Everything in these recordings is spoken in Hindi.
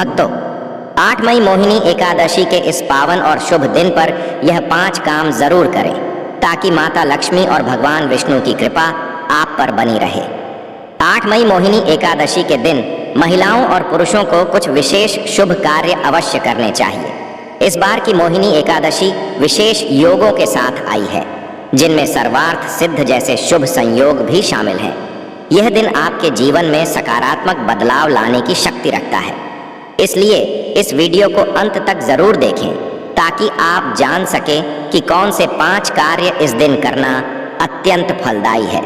भक्तों, 8 मई मोहिनी एकादशी के इस पावन और शुभ दिन पर यह 5 काम जरूर करें ताकि माता लक्ष्मी और भगवान विष्णु की कृपा आप पर बनी रहे। 8 मई मोहिनी एकादशी के दिन महिलाओं और पुरुषों को कुछ विशेष शुभ कार्य अवश्य करने चाहिए। इस बार की मोहिनी एकादशी विशेष योगों के साथ आई है, जिनमें सर्वार्थ सिद्ध जैसे शुभ संयोग भी शामिल हैं। यह दिन आपके जीवन में सकारात्मक बदलाव लाने की शक्ति रखता है, इसलिए इस वीडियो को अंत तक जरूर देखें ताकि आप जान सकें कि कौन से 5 कार्य इस दिन करना अत्यंत फलदायी है।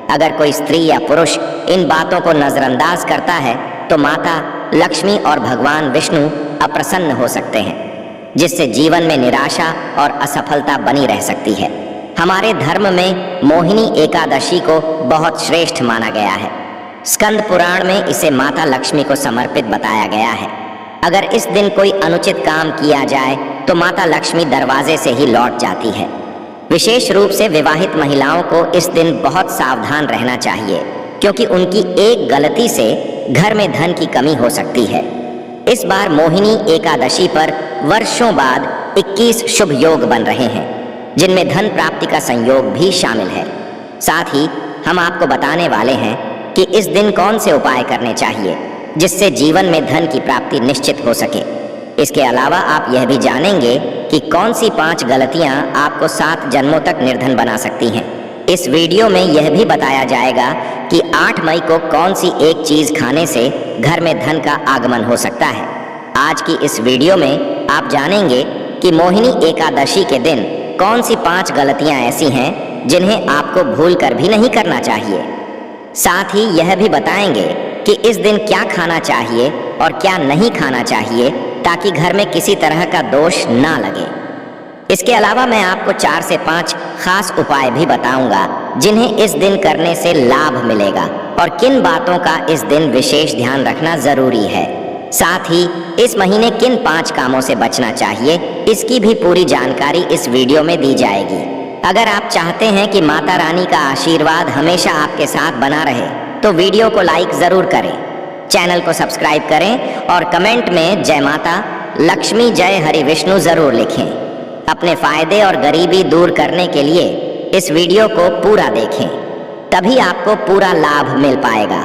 अगर कोई स्त्री या पुरुष इन बातों को नजरअंदाज करता है तो माता लक्ष्मी और भगवान विष्णु अप्रसन्न हो सकते हैं, जिससे जीवन में निराशा और असफलता बनी रह सकती है। हमारे धर्म में मोहिनी एकादशी को बहुत श्रेष्ठ माना गया है। स्कंद पुराण में इसे माता लक्ष्मी को समर्पित बताया गया है। अगर इस दिन कोई अनुचित काम किया जाए तो माता लक्ष्मी दरवाजे से ही लौट जाती है। विशेष रूप से विवाहित महिलाओं को इस दिन बहुत सावधान रहना चाहिए, क्योंकि उनकी एक गलती से घर में धन की कमी हो सकती है। इस बार मोहिनी एकादशी पर वर्षों बाद 21 शुभ योग बन रहे हैं, जिनमें धन प्राप्ति का संयोग भी शामिल है। साथ ही हम आपको बताने वाले हैं कि इस दिन कौन से उपाय करने चाहिए जिससे जीवन में धन की प्राप्ति निश्चित हो सके। इसके अलावा आप यह भी जानेंगे कि कौन सी 5 गलतियां आपको 7 जन्मों तक निर्धन बना सकती हैं। इस वीडियो में यह भी बताया जाएगा कि 8 मई को कौन सी एक चीज खाने से घर में धन का आगमन हो सकता है। आज की इस वीडियो में आप जानेंगे कि मोहिनी एकादशी के दिन कौन सी 5 गलतियां ऐसी हैं जिन्हें आपको भूल कर भी नहीं करना चाहिए। साथ ही यह भी बताएंगे कि इस दिन क्या खाना चाहिए और क्या नहीं खाना चाहिए ताकि घर में किसी तरह का दोष ना लगे। इसके अलावा मैं आपको 4 से 5 खास उपाय भी बताऊंगा जिन्हें इस दिन करने से लाभ मिलेगा और किन बातों का इस दिन विशेष ध्यान रखना जरूरी है। साथ ही इस महीने किन 5 कामों से बचना चाहिए, इसकी भी पूरी जानकारी इस वीडियो में दी जाएगी। अगर आप चाहते हैं कि माता रानी का आशीर्वाद हमेशा आपके साथ बना रहे तो वीडियो को लाइक जरूर करें, चैनल को सब्सक्राइब करें और कमेंट में जय माता लक्ष्मी जय हरि विष्णु जरूर लिखें। अपने फायदे और गरीबी दूर करने के लिए इस वीडियो को पूरा देखें, तभी आपको पूरा लाभ मिल पाएगा।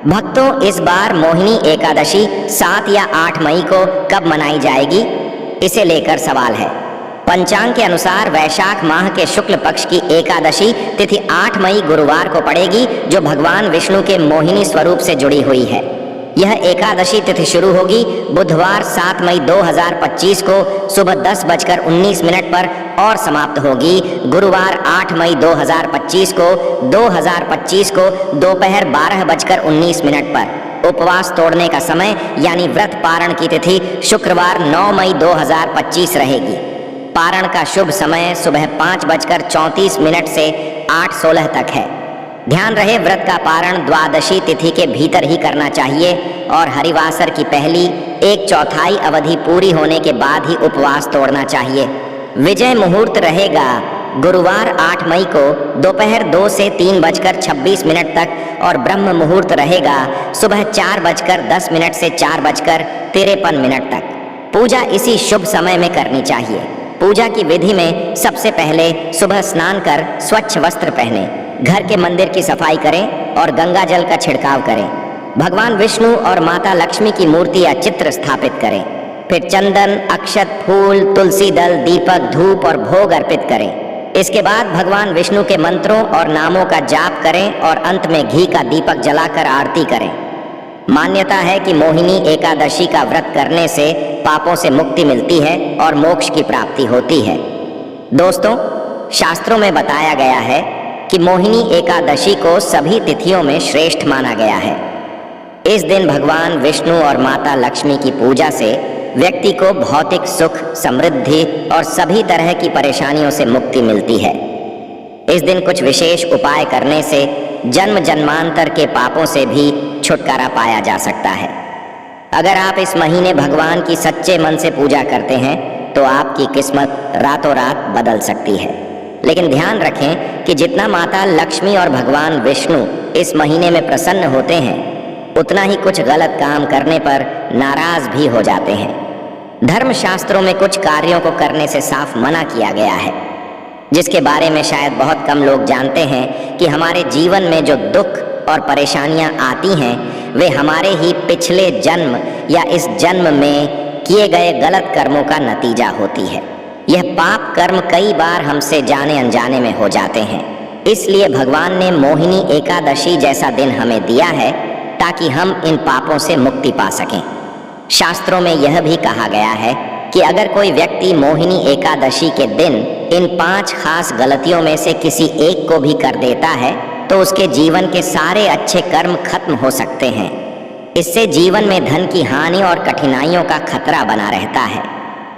भक्तों, इस बार मोहिनी एकादशी 7 या 8 मई को कब मनाई जाएगी, इसे लेकर सवाल है। पंचांग के अनुसार वैशाख माह के शुक्ल पक्ष की एकादशी तिथि 8 मई गुरुवार को पड़ेगी, जो भगवान विष्णु के मोहिनी स्वरूप से जुड़ी हुई है। यह एकादशी तिथि शुरू होगी बुधवार 7 मई 2025 को सुबह 10:19 पर और समाप्त होगी गुरुवार 8 मई 2025 को दोपहर 12:19 पर। उपवास तोड़ने का समय यानी व्रत पारण की तिथि शुक्रवार 9 मई 2025 रहेगी। पारण का शुभ समय सुबह 5:34 से 8:16 तक है। ध्यान रहे, व्रत का पारण द्वादशी तिथि के भीतर ही करना चाहिए और हरिवासर की पहली 1/4 अवधि पूरी होने के बाद ही उपवास तोड़ना चाहिए। विजय मुहूर्त रहेगा गुरुवार 8 मई को दोपहर 2 से 3:26 तक और ब्रह्म मुहूर्त रहेगा सुबह 4:10 से 4:53 तक। पूजा इसी शुभ समय में करनी चाहिए। पूजा की विधि में सबसे पहले सुबह स्नान कर स्वच्छ वस्त्र पहने, घर के मंदिर की सफाई करें और गंगा जल का छिड़काव करें। भगवान विष्णु और माता लक्ष्मी की मूर्ति या चित्र स्थापित करें। फिर चंदन, अक्षत, फूल, तुलसी दल, दीपक, धूप और भोग अर्पित करें। इसके बाद भगवान विष्णु के मंत्रों और नामों का जाप करें और अंत में घी का दीपक जलाकर आरती करें। मान्यता है कि मोहिनी एकादशी का व्रत करने से पापों से मुक्ति मिलती है और मोक्ष की प्राप्ति होती है। दोस्तों, शास्त्रों में बताया गया है कि मोहिनी एकादशी को सभी तिथियों में श्रेष्ठ माना गया है। इस दिन भगवान विष्णु और माता लक्ष्मी की पूजा से व्यक्ति को भौतिक सुख, समृद्धि और सभी तरह की परेशानियों से मुक्ति मिलती है। इस दिन कुछ विशेष उपाय करने से जन्म जन्मांतर के पापों से भी छुटकारा पाया जा सकता है। अगर आप इस महीने भगवान की सच्चे मन से पूजा करते हैं तो आपकी किस्मत रातों रात बदल सकती है। लेकिन ध्यान रखें कि जितना माता लक्ष्मी और भगवान विष्णु इस महीने में प्रसन्न होते हैं, उतना ही कुछ गलत काम करने पर नाराज भी हो जाते हैं। धर्मशास्त्रों में कुछ कार्यों को करने से साफ मना किया गया है, जिसके बारे में शायद बहुत कम लोग जानते हैं कि हमारे जीवन में जो दुख और परेशानियां आती हैं वे हमारे ही पिछले जन्म या इस जन्म में किए गए गलत कर्मों का नतीजा होती है। यह पाप कर्म कई बार हमसे जाने अनजाने में हो जाते हैं। इसलिए भगवान ने मोहिनी एकादशी जैसा दिन हमें दिया है ताकि हम इन पापों से मुक्ति पा सकें। शास्त्रों में यह भी कहा गया है कि अगर कोई व्यक्ति मोहिनी एकादशी के दिन इन 5 खास गलतियों में से किसी एक को भी कर देता है तो उसके जीवन के सारे अच्छे कर्म खत्म हो सकते हैं। इससे जीवन में धन की हानि और कठिनाइयों का खतरा बना रहता है,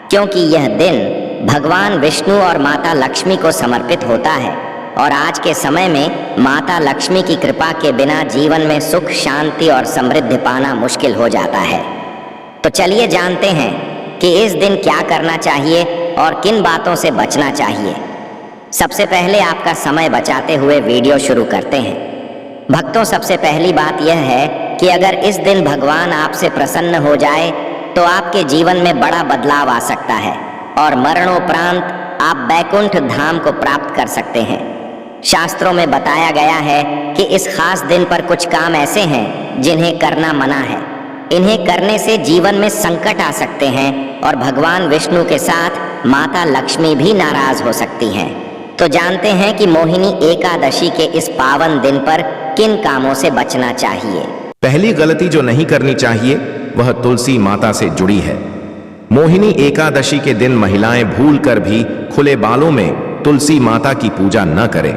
क्योंकि यह दिन भगवान विष्णु और माता लक्ष्मी को समर्पित होता है और आज के समय में माता लक्ष्मी की कृपा के बिना जीवन में सुख, शांति और समृद्धि पाना मुश्किल हो जाता है। तो चलिए जानते हैं कि इस दिन क्या करना चाहिए और किन बातों से बचना चाहिए। सबसे पहले आपका समय बचाते हुए वीडियो शुरू करते हैं। भक्तों, सबसे पहली बात यह है कि अगर इस दिन भगवान आपसे प्रसन्न हो जाए तो आपके जीवन में बड़ा बदलाव आ सकता है और मरणोपरांत आप बैकुंठ धाम को प्राप्त कर सकते हैं। शास्त्रों में बताया गया है कि इस खास दिन पर कुछ काम ऐसे हैं जिन्हें करना मना है। इन्हें करने से जीवन में संकट आ सकते हैं और भगवान विष्णु के साथ माता लक्ष्मी भी नाराज हो सकती हैं। तो जानते हैं कि मोहिनी एकादशी के इस पावन दिन पर किन कामों से बचना चाहिए। पहली गलती जो नहीं करनी चाहिए वह तुलसी माता से जुड़ी है। मोहिनी एकादशी के दिन महिलाएं भूलकर भी खुले बालों में तुलसी माता की पूजा न करें,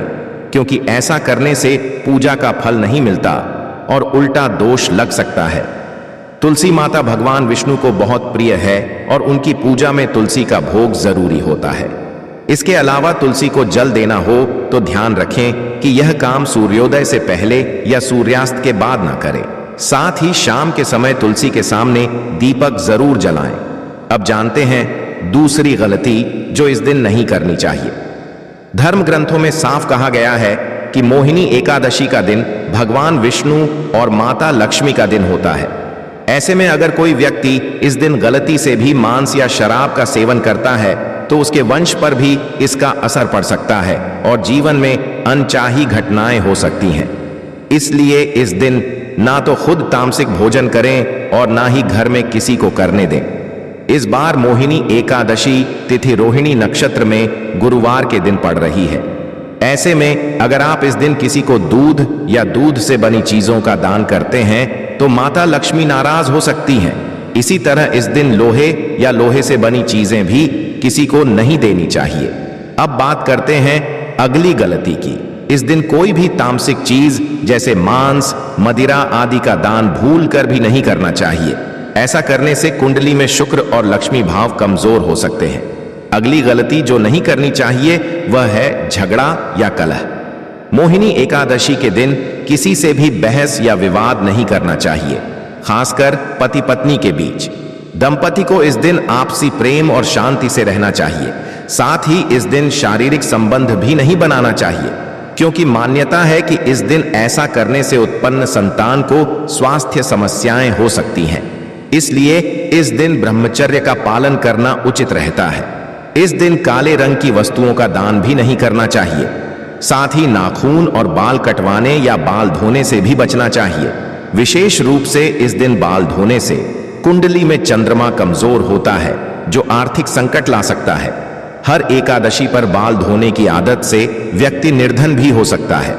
क्योंकि ऐसा करने से पूजा का फल नहीं मिलता और उल्टा दोष लग सकता है। तुलसी माता भगवान विष्णु को बहुत प्रिय है और उनकी पूजा में तुलसी का भोग जरूरी होता है। इसके अलावा तुलसी को जल देना हो तो ध्यान रखें कि यह काम सूर्योदय से पहले या सूर्यास्त के बाद ना करें। साथ ही शाम के समय तुलसी के सामने दीपक जरूर जलाएं। अब जानते हैं दूसरी गलती जो इस दिन नहीं करनी चाहिए। धर्म ग्रंथों में साफ कहा गया है कि मोहिनी एकादशी का दिन भगवान विष्णु और माता लक्ष्मी का दिन होता है। ऐसे में अगर कोई व्यक्ति इस दिन गलती से भी मांस या शराब का सेवन करता है तो उसके वंश पर भी इसका असर पड़ सकता है और जीवन में अनचाही घटनाएं हो सकती हैं। इसलिए इस दिन ना तो खुद तामसिक भोजन करें और ना ही घर में किसी को करने दें। इस बार मोहिनी एकादशी तिथि रोहिणी नक्षत्र में गुरुवार के दिन पड़ रही है। ऐसे में अगर आप इस दिन किसी को दूध या दूध से बनी चीजों का दान करते हैं तो माता लक्ष्मी नाराज हो सकती हैं। इसी तरह इस दिन लोहे या लोहे से बनी चीजें भी किसी को नहीं देनी चाहिए। अब बात करते हैं अगली गलती की। इस दिन कोई भी तामसिक चीज जैसे मांस, मदिरा आदि का दान भूल कर भी नहीं करना चाहिए। ऐसा करने से कुंडली में शुक्र और लक्ष्मी भाव कमजोर हो सकते हैं। अगली गलती जो नहीं करनी चाहिए वह है झगड़ा या कलह। मोहिनी एकादशी के दिन किसी से भी बहस या विवाद नहीं करना चाहिए, खासकर पति पत्नी के बीच। दंपति को इस दिन आपसी प्रेम और शांति से रहना चाहिए। साथ ही इस दिन शारीरिक संबंध भी नहीं बनाना चाहिए, क्योंकि मान्यता है कि इस दिन ऐसा करने से उत्पन्न संतान को स्वास्थ्य समस्याएं हो सकती हैं। इसलिए इस दिन ब्रह्मचर्य का पालन करना उचित रहता है। इस दिन काले रंग की वस्तुओं का दान भी नहीं करना चाहिए। साथ ही नाखून और बाल कटवाने या बाल धोने से भी बचना चाहिए। विशेष रूप से इस दिन बाल धोने से कुंडली में चंद्रमा कमजोर होता है, जो आर्थिक संकट ला सकता है। हर एकादशी पर बाल धोने की आदत से व्यक्ति निर्धन भी हो सकता है।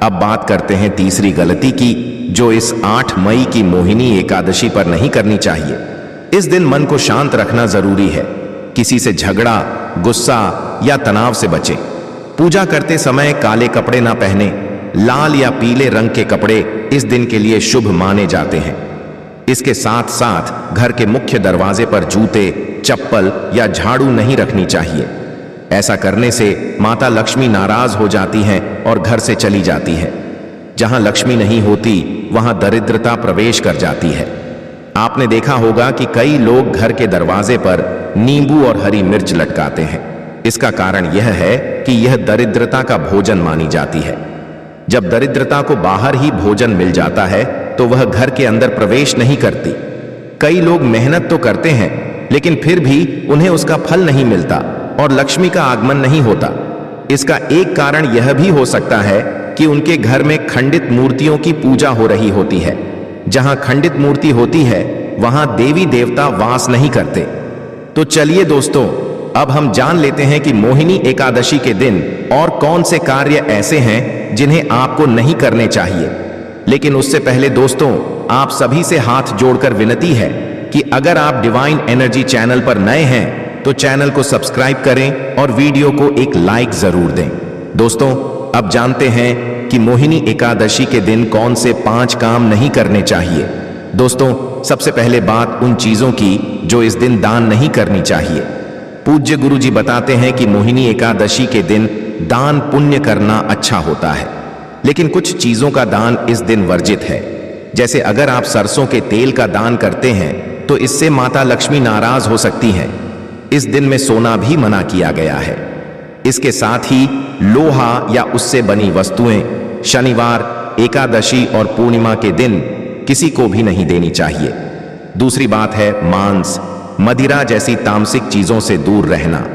अब बात करते हैं तीसरी गलती की, जो इस 8 मई की मोहिनी एकादशी पर नहीं करनी चाहिए। इस दिन मन को शांत रखना जरूरी है। किसी से झगड़ा, गुस्सा या तनाव से बचें। पूजा करते समय काले कपड़े ना पहने। लाल या पीले रंग के कपड़े इस दिन के लिए शुभ माने जाते हैं। इसके साथ साथ घर के मुख्य दरवाजे पर जूते, चप्पल या झाड़ू नहीं रखनी चाहिए। ऐसा करने से माता लक्ष्मी नाराज हो जाती हैं और घर से चली जाती है। जहां लक्ष्मी नहीं होती वहां दरिद्रता प्रवेश कर जाती है। आपने देखा होगा कि कई लोग घर के दरवाजे पर नींबू और हरी मिर्च लटकाते हैं। इसका कारण यह है कि यह दरिद्रता का भोजन मानी जाती है। जब दरिद्रता को बाहर ही भोजन मिल जाता है तो वह घर के अंदर प्रवेश नहीं करती। कई लोग मेहनत तो करते हैं लेकिन फिर भी उन्हें उसका फल नहीं मिलता और लक्ष्मी का आगमन नहीं होता। इसका एक कारण यह भी हो सकता है कि उनके घर में खंडित मूर्तियों की पूजा हो रही होती है। जहां खंडित मूर्ति होती है वहां देवी देवता वास नहीं करते। तो चलिए दोस्तों, अब हम जान लेते हैं कि मोहिनी एकादशी के दिन और कौन से कार्य ऐसे हैं जिन्हें आपको नहीं करने चाहिए। लेकिन उससे पहले दोस्तों, आप सभी से हाथ जोड़कर विनती है कि अगर आप डिवाइन एनर्जी चैनल पर नए हैं तो चैनल को सब्सक्राइब करें और वीडियो को एक लाइक जरूर दें। दोस्तों, अब जानते हैं कि मोहिनी एकादशी के दिन कौन से 5 काम नहीं करने चाहिए। दोस्तों, सबसे पहले बात उन चीजों की जो इस दिन दान नहीं करनी चाहिए। पूज्य गुरु जी बताते हैं कि मोहिनी एकादशी के दिन दान पुण्य करना अच्छा होता है, लेकिन कुछ चीजों का दान इस दिन वर्जित है। जैसे अगर आप सरसों के तेल का दान करते हैं तो इससे माता लक्ष्मी नाराज हो सकती हैं। इस दिन में सोना भी मना किया गया है। इसके साथ ही लोहा या उससे बनी वस्तुएं शनिवार, एकादशी और पूर्णिमा के दिन किसी को भी नहीं देनी चाहिए। दूसरी बात है मांस, मदिरा जैसी तामसिक चीजों से दूर रहना।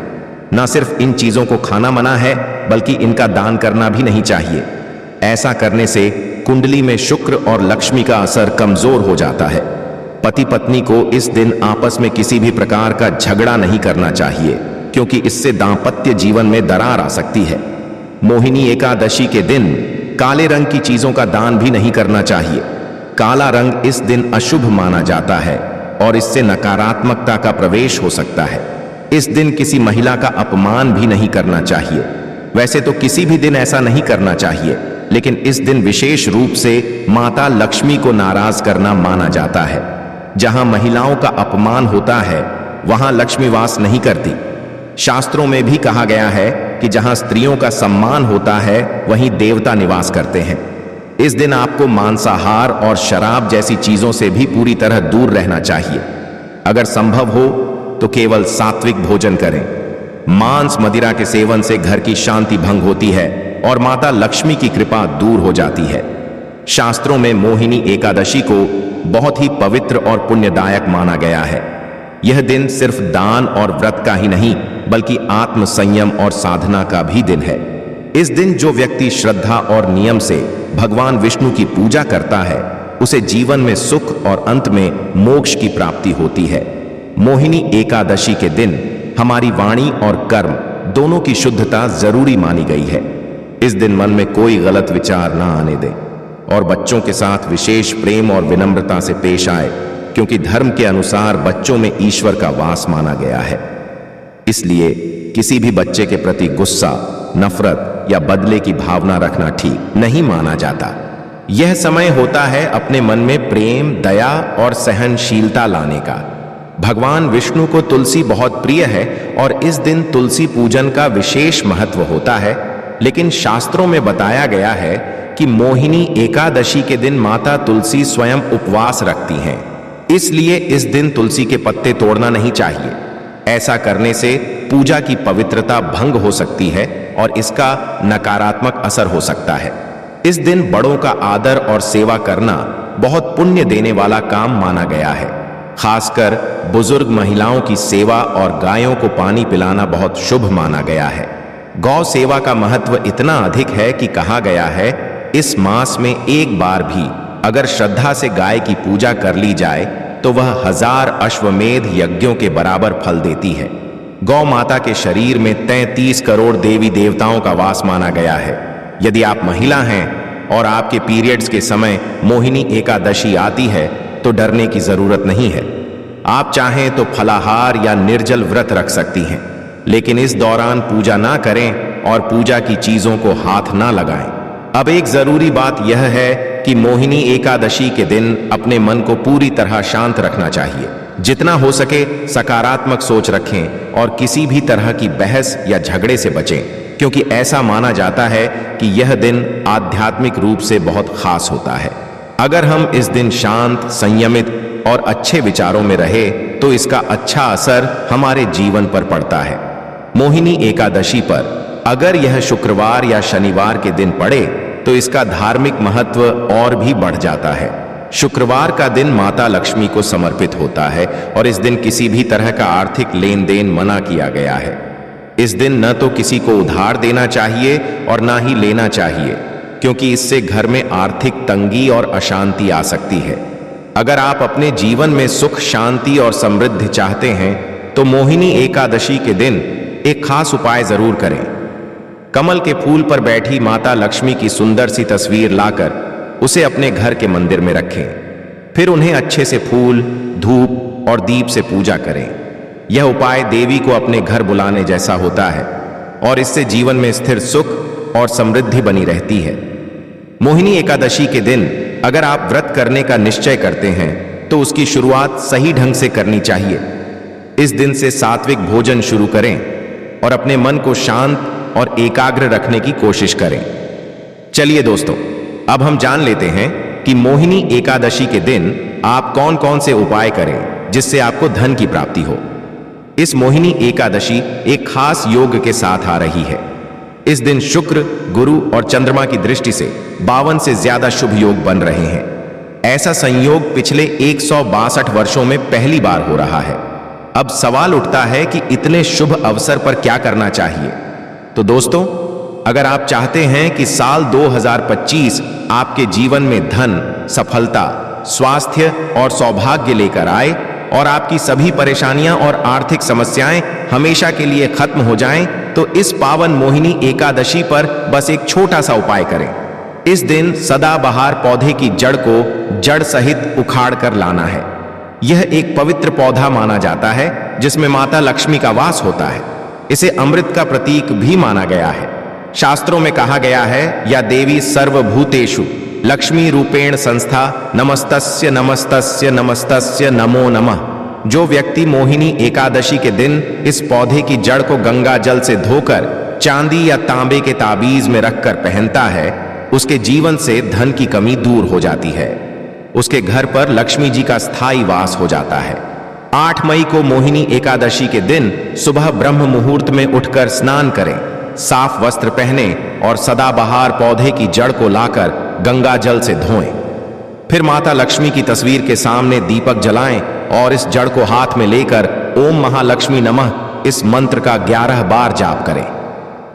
न सिर्फ इन चीजों को खाना मना है बल्कि इनका दान करना भी नहीं चाहिए। ऐसा करने से कुंडली में शुक्र और लक्ष्मी का असर कमजोर हो जाता है। पति पत्नी को इस दिन आपस में किसी भी प्रकार का झगड़ा नहीं करना चाहिए, क्योंकि इससे दांपत्य जीवन में दरार आ सकती है। मोहिनी एकादशी के दिन काले रंग की चीजों का दान भी नहीं करना चाहिए। काला रंग इस दिन अशुभ माना जाता है और इससे नकारात्मकता का प्रवेश हो सकता है। इस दिन किसी महिला का अपमान भी नहीं करना चाहिए। वैसे तो किसी भी दिन ऐसा नहीं करना चाहिए, लेकिन इस दिन विशेष रूप से माता लक्ष्मी को नाराज करना माना जाता है। जहां महिलाओं का अपमान होता है वहां लक्ष्मी वास नहीं करती। शास्त्रों में भी कहा गया है कि जहां स्त्रियों का सम्मान होता है वहीं देवता निवास करते हैं। इस दिन आपको मांसाहार और शराब जैसी चीजों से भी पूरी तरह दूर रहना चाहिए। अगर संभव हो तो केवल सात्विक भोजन करें। मांस मदिरा के सेवन से घर की शांति भंग होती है और माता लक्ष्मी की कृपा दूर हो जाती है। शास्त्रों में मोहिनी एकादशी को बहुत ही पवित्र और पुण्यदायक माना गया है। यह दिन सिर्फ दान और व्रत का ही नहीं बल्कि आत्म संयम और साधना का भी दिन है। इस दिन जो व्यक्ति श्रद्धा और नियम से भगवान विष्णु की पूजा करता है उसे जीवन में सुख और अंत में मोक्ष की प्राप्ति होती है। मोहिनी एकादशी के दिन हमारी वाणी और कर्म दोनों की शुद्धता जरूरी मानी गई है। इस दिन मन में कोई गलत विचार ना आने दें और बच्चों के साथ विशेष प्रेम और विनम्रता से पेश आए, क्योंकि धर्म के अनुसार बच्चों में ईश्वर का वास माना गया है। इसलिए किसी भी बच्चे के प्रति गुस्सा, नफरत या बदले की भावना रखना ठीक नहीं माना जाता। यह समय होता है अपने मन में प्रेम, दया और सहनशीलता लाने का। भगवान विष्णु को तुलसी बहुत प्रिय है और इस दिन तुलसी पूजन का विशेष महत्व होता है। लेकिन शास्त्रों में बताया गया है कि मोहिनी एकादशी के दिन माता तुलसी स्वयं उपवास रखती हैं। इसलिए इस दिन तुलसी के पत्ते तोड़ना नहीं चाहिए। ऐसा करने से पूजा की पवित्रता भंग हो सकती है और इसका नकारात्मक असर हो सकता है। इस दिन बड़ों का आदर और सेवा करना बहुत पुण्य देने वाला काम माना गया है। खासकर बुजुर्ग महिलाओं की सेवा और गायों को पानी पिलाना बहुत शुभ माना गया है। गौ सेवा का महत्व इतना अधिक है कि कहा गया है इस मास में एक बार भी अगर श्रद्धा से गाय की पूजा कर ली जाए तो वह 1000 अश्वमेध यज्ञों के बराबर फल देती है। गौ माता के शरीर में 33 करोड़ देवी देवताओं का वास माना गया है। यदि आप महिला हैं और आपके पीरियड्स के समय मोहिनी एकादशी आती है तो डरने की जरूरत नहीं है। आप चाहें तो फलाहार या निर्जल व्रत रख सकती हैं, लेकिन इस दौरान पूजा ना करें और पूजा की चीजों को हाथ ना लगाएं। अब एक जरूरी बात यह है कि मोहिनी एकादशी के दिन अपने मन को पूरी तरह शांत रखना चाहिए। जितना हो सके सकारात्मक सोच रखें और किसी भी तरह की बहस या झगड़े से बचें, क्योंकि ऐसा माना जाता है कि यह दिन आध्यात्मिक रूप से बहुत खास होता है। अगर हम इस दिन शांत, संयमित और अच्छे विचारों में रहे तो इसका अच्छा असर हमारे जीवन पर पड़ता है। मोहिनी एकादशी पर अगर यह शुक्रवार या शनिवार के दिन पड़े तो इसका धार्मिक महत्व और भी बढ़ जाता है। शुक्रवार का दिन माता लक्ष्मी को समर्पित होता है और इस दिन किसी भी तरह का आर्थिक लेन देन मना किया गया है। इस दिन न तो किसी को उधार देना चाहिए और ना ही लेना चाहिए, क्योंकि इससे घर में आर्थिक तंगी और अशांति आ सकती है। अगर आप अपने जीवन में सुख, शांति और समृद्धि चाहते हैं तो मोहिनी एकादशी के दिन एक खास उपाय जरूर करें। कमल के फूल पर बैठी माता लक्ष्मी की सुंदर सी तस्वीर लाकर उसे अपने घर के मंदिर में रखें। फिर उन्हें अच्छे से फूल, धूप और दीप से पूजा करें। यह उपाय देवी को अपने घर बुलाने जैसा होता है और इससे जीवन में स्थिर सुख और समृद्धि बनी रहती है। मोहिनी एकादशी के दिन अगर आप व्रत करने का निश्चय करते हैं तो उसकी शुरुआत सही ढंग से करनी चाहिए। इस दिन से सात्विक भोजन शुरू करें और अपने मन को शांत और एकाग्र रखने की कोशिश करें। चलिए दोस्तों, अब हम जान लेते हैं कि मोहिनी एकादशी के दिन आप कौन कौन से उपाय करें जिससे आपको धन की प्राप्ति हो। इस मोहिनी एकादशी एक खास योग के साथ आ रही है। इस दिन शुक्र, गुरु और चंद्रमा की दृष्टि से 52 से ज्यादा शुभ योग बन रहे हैं। ऐसा संयोग पिछले 162 वर्षों में पहली बार हो रहा है। अब सवाल उठता है कि इतने शुभ अवसर पर क्या करना चाहिए। तो दोस्तों, अगर आप चाहते हैं कि साल 2025 आपके जीवन में धन, सफलता, स्वास्थ्य और सौभाग्य लेकर आए और आपकी सभी परेशानियां और आर्थिक समस्याएं हमेशा के लिए खत्म हो जाएं, तो इस पावन मोहिनी एकादशी पर बस एक छोटा सा उपाय करें। इस दिन सदाबहार पौधे की जड़ को जड़ सहित उखाड़ कर लाना है। यह एक पवित्र पौधा माना जाता है जिसमें माता लक्ष्मी का वास होता है। इसे अमृत का प्रतीक भी माना गया है। शास्त्रों में कहा गया है, या देवी सर्वभूतेषु लक्ष्मी रूपेण संस्था नमस्तस्य नमस्तस्य नमस्तस्य नमो नमः। जो व्यक्ति मोहिनी एकादशी के दिन इस पौधे की जड़ को गंगा जल से धोकर चांदी या तांबे के ताबीज में रखकर पहनता है, उसके जीवन से धन की कमी दूर हो जाती है। उसके घर पर लक्ष्मी जी का स्थायी वास हो जाता है। 8 मई को मोहिनी एकादशी के दिन सुबह ब्रह्म मुहूर्त में उठकर स्नान करें, साफ वस्त्र पहने और सदाबहार पौधे की जड़ को लाकर गंगा जल से धोएं। फिर माता लक्ष्मी की तस्वीर के सामने दीपक जलाएं और इस जड़ को हाथ में लेकर ओम महालक्ष्मी नमः इस मंत्र का 11 बार जाप करें।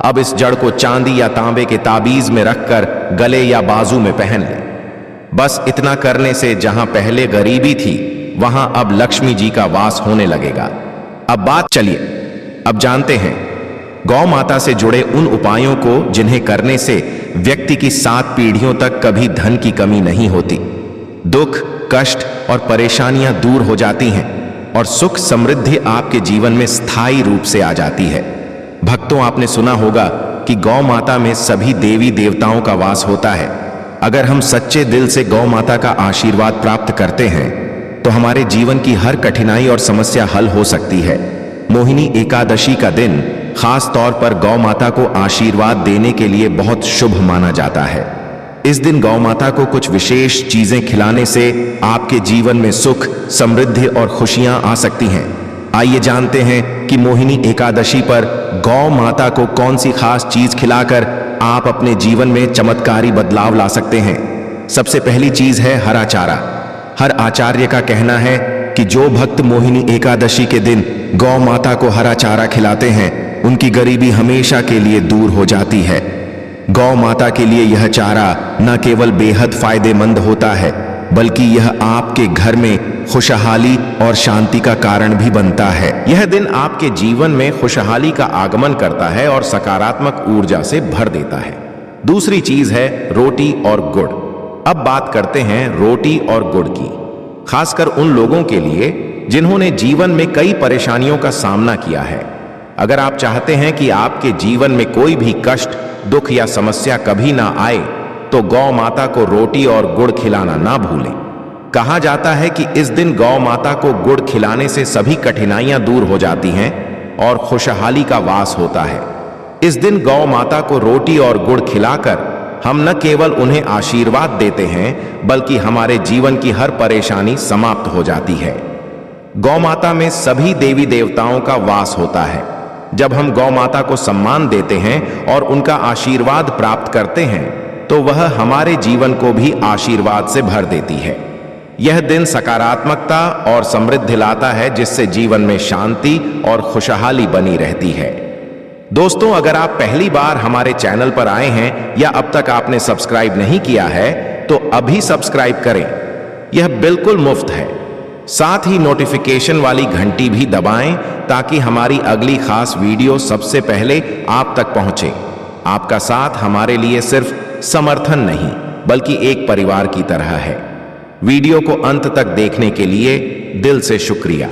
अब इस जड़ को चांदी या तांबे के ताबीज में रखकर गले या बाजू में पहन लें। बस इतना करने से जहां पहले गरीबी थी, वहां अब लक्ष्मी जी का वास होने लगेगा। अब जानते हैं गौ माता से जुड़े उन उपायों को जिन्हें करने से व्यक्ति की 7 पीढ़ियों तक कभी धन की कमी नहीं होती। दुख, कष्ट और परेशानियां दूर हो जाती हैं और सुख समृद्धि आपके जीवन में स्थायी रूप से आ जाती है। भक्तों, आपने सुना होगा कि गौ माता में सभी देवी देवताओं का वास होता है। अगर हम सच्चे दिल से गौ माता का आशीर्वाद प्राप्त करते हैं तो हमारे जीवन की हर कठिनाई और समस्या हल हो सकती है। मोहिनी एकादशी का दिन खास तौर पर गौ माता को आशीर्वाद देने के लिए बहुत शुभ माना जाता है। इस दिन गौ माता को कुछ विशेष चीजें खिलाने से आपके जीवन में सुख, समृद्धि और खुशियां आ सकती हैं। आइए जानते हैं कि मोहिनी एकादशी पर गौ माता को कौन सी खास चीज खिलाकर आप अपने जीवन में चमत्कारी बदलाव ला सकते हैं। सबसे पहली चीज है हरा चारा। हर आचार्य का कहना है कि जो भक्त मोहिनी एकादशी के दिन गौ माता को हरा चारा खिलाते हैं, उनकी गरीबी हमेशा के लिए दूर हो जाती है। गौ माता के लिए यह चारा न केवल बेहद फायदेमंद होता है, बल्कि यह आपके घर में खुशहाली और शांति का कारण भी बनता है। यह दिन आपके जीवन में खुशहाली का आगमन करता है और सकारात्मक ऊर्जा से भर देता है। दूसरी चीज है रोटी और गुड़। अब बात करते हैं रोटी और गुड़ की, खासकर उन लोगों के लिए जिन्होंने जीवन में कई परेशानियों का सामना किया है। अगर आप चाहते हैं कि आपके जीवन में कोई भी कष्ट, दुख या समस्या कभी ना आए, तो गौ माता को रोटी और गुड़ खिलाना ना भूलें। कहा जाता है कि इस दिन गौ माता को गुड़ खिलाने से सभी कठिनाइयां दूर हो जाती हैं और खुशहाली का वास होता है। इस दिन गौ माता को रोटी और गुड़ खिलाकर हम न केवल उन्हें आशीर्वाद देते हैं, बल्कि हमारे जीवन की हर परेशानी समाप्त हो जाती है। गौ माता में सभी देवी देवताओं का वास होता है। जब हम गौ माता को सम्मान देते हैं और उनका आशीर्वाद प्राप्त करते हैं, तो वह हमारे जीवन को भी आशीर्वाद से भर देती है। यह दिन सकारात्मकता और समृद्धि लाता है, जिससे जीवन में शांति और खुशहाली बनी रहती है। दोस्तों, अगर आप पहली बार हमारे चैनल पर आए हैं या अब तक आपने सब्सक्राइब नहीं किया है तो अभी सब्सक्राइब करें। यह बिल्कुल मुफ्त है। साथ ही नोटिफिकेशन वाली घंटी भी दबाएं ताकि हमारी अगली खास वीडियो सबसे पहले आप तक पहुंचे। आपका साथ हमारे लिए सिर्फ समर्थन नहीं बल्कि एक परिवार की तरह है। वीडियो को अंत तक देखने के लिए दिल से शुक्रिया।